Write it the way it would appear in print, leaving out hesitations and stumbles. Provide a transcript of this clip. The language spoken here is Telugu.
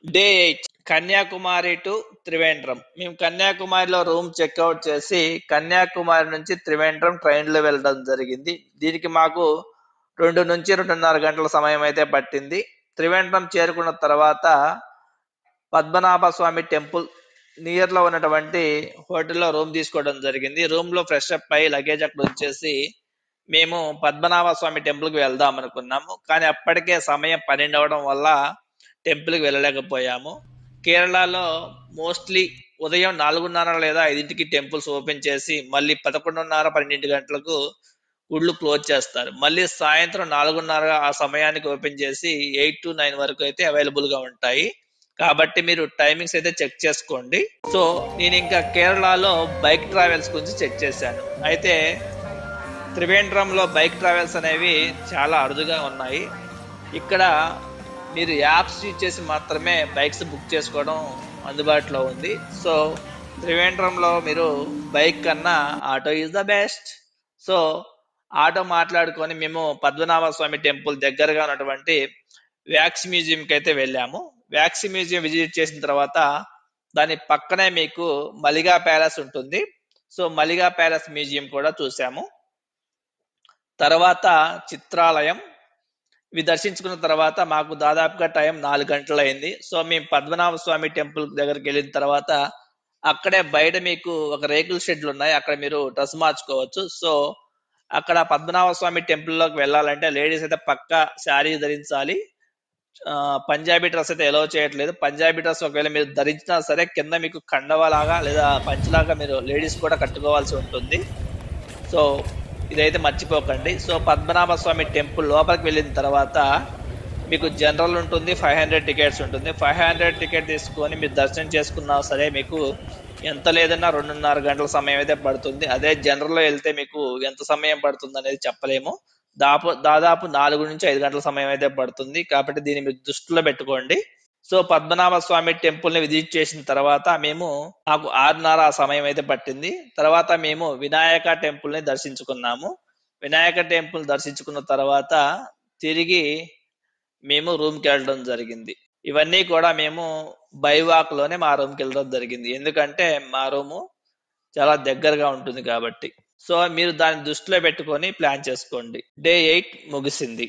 Day 8 Kanyakumari to Trivandrum. మేము కన్యాకుమారిలో రూమ్ చెక్అవుట్ చేసి కన్యాకుమారి నుంచి త్రివేంద్రం ట్రైన్లో వెళ్ళడం జరిగింది. దీనికి మాకు 2 నుంచి 2:30 గంటల సమయం అయితే పట్టింది. త్రివేంద్రం చేరుకున్న తర్వాత పద్మనాభ స్వామి టెంపుల్ నియర్ లో ఉన్నటువంటి హోటల్లో రూమ్ తీసుకోవడం జరిగింది. రూమ్ లో ఫ్రెష్ అప్ అయి లగేజ్ అక్కడ వచ్చేసి మేము పద్మనాభ స్వామి టెంపుల్ కి వెళ్దాం అనుకున్నాము. కానీ అప్పటికే సమయం 12 అవడం వల్ల టెంపుల్ కి వెళ్ళలేకపోయాము. కేరళలో మోస్ట్లీ ఉదయం 4:30 లేదా 5కి టెంపుల్స్ ఓపెన్ చేసి మళ్ళీ 11:30 12 గంటలకు గుళ్ళు క్లోజ్ చేస్తారు. మళ్ళీ సాయంత్రం 4:30 ఆ సమయానికి ఓపెన్ చేసి 8 to 9 వరకు అయితే అవైలబుల్ గా ఉంటాయి. కాబట్టి మీరు టైమింగ్స్ అయితే చెక్ చేసుకోండి. సో నేను ఇంకా కేరళలో బైక్ ట్రావెల్స్ గురించి చెక్ చేశాను. అయితే త్రివేంద్రంలో బైక్ ట్రావెల్స్ అనేవి చాలా అరుదుగా ఉన్నాయి. ఇక్కడ మీరు యాప్స్ యూజ్ చేసి మాత్రమే బైక్స్ బుక్ చేసుకోవడం అందుబాటులో ఉంది. సో త్రివేంద్రంలో మీరు బైక్ కన్నా auto is the best. So auto మాట్లాడుకొని మేము పద్మనాభ స్వామి టెంపుల్ దగ్గరగా ఉన్నటువంటి వ్యాక్స్ మ్యూజియంకి అయితే వెళ్ళాము. వ్యాక్స్ మ్యూజియం విజిట్ చేసిన తర్వాత దాని పక్కనే మీకు మలిగా ప్యాలెస్ ఉంటుంది. సో మలిగా ప్యాలెస్ మ్యూజియం కూడా చూసాము. తర్వాత చిత్రాలయం ఇవి దర్శించుకున్న తర్వాత మాకు దాదాపుగా టైం 4 గంటలు అయింది. సో మేము పద్మనాభ స్వామి టెంపుల్ దగ్గరికి వెళ్ళిన తర్వాత అక్కడే బయట మీకు ఒక రేకుల షెడ్లు ఉన్నాయి. అక్కడ మీరు డ్రెస్ మార్చుకోవచ్చు. సో అక్కడ పద్మనాభ స్వామి టెంపుల్లోకి వెళ్ళాలంటే లేడీస్ అయితే పక్కా శారీ ధరించాలి. పంజాబీ డ్రెస్ అయితే ఎలవ్ చేయట్లేదు. పంజాబీ డ్రెస్ ఒకవేళ మీరు ధరించినా సరే కింద మీకు కండవ లాగా లేదా పంచలాగా మీరు లేడీస్ కూడా కట్టుకోవాల్సి ఉంటుంది. సో ఇదైతే మర్చిపోకండి. సో పద్మనాభ స్వామి టెంపుల్ లోపలికి వెళ్ళిన తర్వాత మీకు జనరల్ ఉంటుంది, 500 టికెట్స్ ఉంటుంది. 500 టికెట్ తీసుకొని మీరు దర్శనం చేసుకున్నా సరే మీకు ఎంత లేదన్నా 2:30 గంటల సమయం అయితే పడుతుంది. అదే జనరల్లో వెళ్తే మీకు ఎంత సమయం పడుతుంది అనేది చెప్పలేము. దాదాపు 4 నుంచి 5 గంటల సమయం అయితే పడుతుంది. కాబట్టి దీన్ని మీరు దృష్టిలో పెట్టుకోండి. సో పద్మనాభ స్వామి టెంపుల్ ని విజిట్ చేసిన తర్వాత మాకు 6:30 సమయం అయితే పట్టింది. తర్వాత మేము వినాయక టెంపుల్ ని దర్శించుకున్నాము. వినాయక టెంపుల్ దర్శించుకున్న తర్వాత తిరిగి మేము రూమ్ కి వెళ్ళడం జరిగింది. ఇవన్నీ కూడా మేము బైవాక్ లోనే మా రూమ్ కి వెళ్ళడం జరిగింది. ఎందుకంటే మా రూము చాలా దగ్గరగా ఉంటుంది కాబట్టి. సో మీరు దాన్ని దృష్టిలో పెట్టుకొని ప్లాన్ చేసుకోండి. డే 8 ముగిసింది.